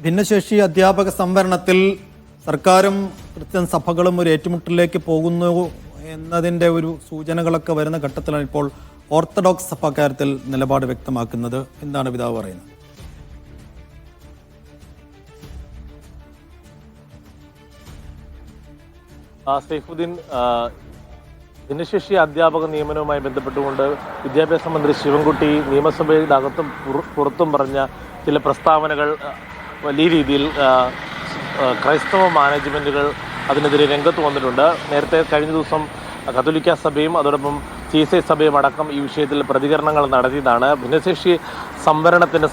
ഭിന്നശേഷി അധ്യാപക സംവരണത്തിൽ സർക്കാരും ക്രിസ്ത്യൻ സഭകളും ഒരു ഏറ്റുമുട്ടലിലേക്ക് പോകുന്നു എന്നതിൻ്റെ ഒരു സൂചനകളൊക്കെ വരുന്ന ഘട്ടത്തിലാണ് ഇപ്പോൾ ഓർത്തഡോക്സ് സഭ കാര്യത്തിൽ നിലപാട് വ്യക്തമാക്കുന്നത്. എന്താണ് പിതാവ് പറയുന്നത്? സൈഫുദ്ദീൻ, ഭിന്നശേഷി അധ്യാപക നിയമനവുമായി ബന്ധപ്പെട്ടുകൊണ്ട് വിദ്യാഭ്യാസ മന്ത്രി ശിവൻകുട്ടി നിയമസഭയുടെ അകത്തും പുറത്തും പറഞ്ഞ ചില പ്രസ്താവനകൾ വലിയ രീതിയിൽ ക്രൈസ്തവ മാനേജ്മെൻറ്റുകൾ അതിനെതിരെ രംഗത്ത് വന്നിട്ടുണ്ട്. നേരത്തെ കഴിഞ്ഞ ദിവസം കത്തോലിക്ക സഭയും അതോടൊപ്പം CSI സഭയും അടക്കം ഈ വിഷയത്തിൽ പ്രതികരണങ്ങൾ നടത്തിയതാണ്. ഭിന്നശേഷി സംവരണത്തിന്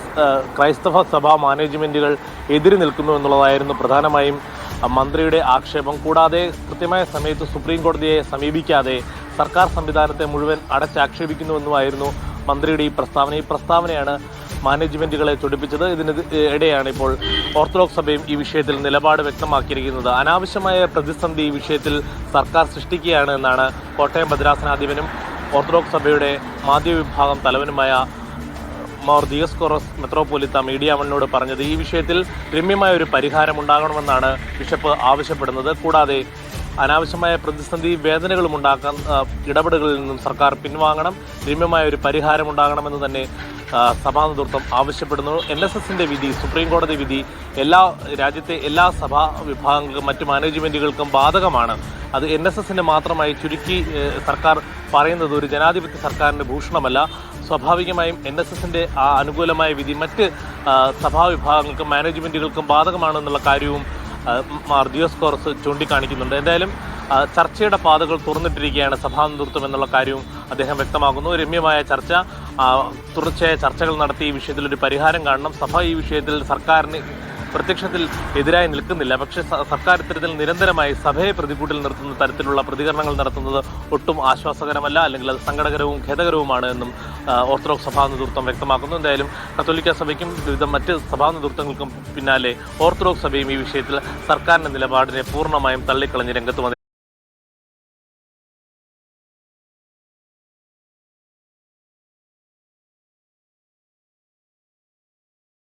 ക്രൈസ്തവ സഭാ മാനേജ്മെൻറ്റുകൾ എതിര് നിൽക്കുന്നു എന്നുള്ളതായിരുന്നു പ്രധാനമായും മന്ത്രിയുടെ ആക്ഷേപം. കൂടാതെ കൃത്യമായ സമയത്ത് സുപ്രീം കോടതിയെ സമീപിക്കാതെ സർക്കാർ സംവിധാനത്തെ മുഴുവൻ അടച്ചാക്ഷേപിക്കുന്നുവെന്നുമായിരുന്നു മന്ത്രിയുടെ ഈ പ്രസ്താവനയാണ് മാനേജ്മെൻറ്റുകളെ ചൊടിപ്പിച്ചത്. ഇതിനിടെയാണ് ഇപ്പോൾ ഓർത്തഡോക്സ് സഭയും ഈ വിഷയത്തിൽ നിലപാട് വ്യക്തമാക്കിയിരിക്കുന്നത്. അനാവശ്യമായ പ്രതിസന്ധി ഈ വിഷയത്തിൽ സർക്കാർ സൃഷ്ടിക്കുകയാണ് എന്നാണ് കോട്ടയം ഭദ്രാസനാധിപനും ഓർത്തഡോക്സ് സഭയുടെ മാധ്യമവിഭാഗം തലവനുമായ മോർ ദിയോസ്കോറോസ് മെത്രോപൊലിത്ത മീഡിയ വണ്ണിനോട് പറഞ്ഞത്. ഈ വിഷയത്തിൽ രമ്യമായ ഒരു പരിഹാരം ഉണ്ടാകണമെന്നാണ് ബിഷപ്പ് ആവശ്യപ്പെടുന്നത്. കൂടാതെ അനാവശ്യമായ പ്രതിസന്ധി വേദനകളും ഉണ്ടാക്കാൻ ഇടപെടലുകളിൽ നിന്നും സർക്കാർ പിൻവാങ്ങണം, രമ്യമായ ഒരു പരിഹാരം ഉണ്ടാകണമെന്ന് തന്നെ സഭാ നേതൃത്വം ആവശ്യപ്പെടുന്നു. NSSന്റെ വിധി, സുപ്രീം കോടതി വിധി രാജ്യത്തെ എല്ലാ സഭാ വിഭാഗങ്ങൾക്കും മറ്റു മാനേജ്മെൻറ്റുകൾക്കും ബാധകമാണ്. അത് NSSന്റെ മാത്രമായി ചുരുക്കി സർക്കാർ പറയുന്നത് ഒരു ജനാധിപത്യ സർക്കാരിൻ്റെ ഭൂഷണമല്ല. സ്വാഭാവികമായും NSSന്റെ ആ അനുകൂലമായ വിധി മറ്റ് സഭാ വിഭാഗങ്ങൾക്കും മാനേജ്മെൻറ്റുകൾക്കും ബാധകമാണെന്നുള്ള കാര്യവും മാർ ദിയോസ്കോറസ് ചൂണ്ടിക്കാണിക്കുന്നുണ്ട്. എന്തായാലും ചർച്ചയുടെ പാതകൾ തുറന്നിട്ടിരിക്കുകയാണ് സഭാ നേതൃത്വം എന്നുള്ള കാര്യവും അദ്ദേഹം വ്യക്തമാക്കുന്നു. രമ്യമായ ചർച്ച, തുടർച്ചയായ ചർച്ചകൾ നടത്തി ഈ വിഷയത്തിൽ ഒരു പരിഹാരം കാണണം. സഭ ഈ വിഷയത്തിൽ സർക്കാരിന് പ്രത്യക്ഷത്തിൽ എതിരായി നിൽക്കുന്നില്ല. പക്ഷേ സർക്കാർ ഇത്തരത്തിൽ നിരന്തരമായി സഭയെ പ്രതികൂട്ടിൽ നിർത്തുന്ന തരത്തിലുള്ള പ്രതികരണങ്ങൾ നടത്തുന്നത് ഒട്ടും ആശ്വാസകരമല്ല, അല്ലെങ്കിൽ അത് സങ്കടകരവും ഖേദകരവുമാണ് എന്നും ഓർത്തഡോക്സ് സഭാ നേതൃത്വം വ്യക്തമാക്കുന്നു. എന്തായാലും കത്തോലിക്ക സഭയ്ക്കും വിവിധ മറ്റ് സഭാ നേതൃത്വങ്ങൾക്കും പിന്നാലെ ഓർത്തഡോക്സ് സഭയും ഈ വിഷയത്തിൽ സർക്കാരിന്റെ നിലപാടിനെ പൂർണ്ണമായും തള്ളിക്കളഞ്ഞ് രംഗത്ത് വന്നു.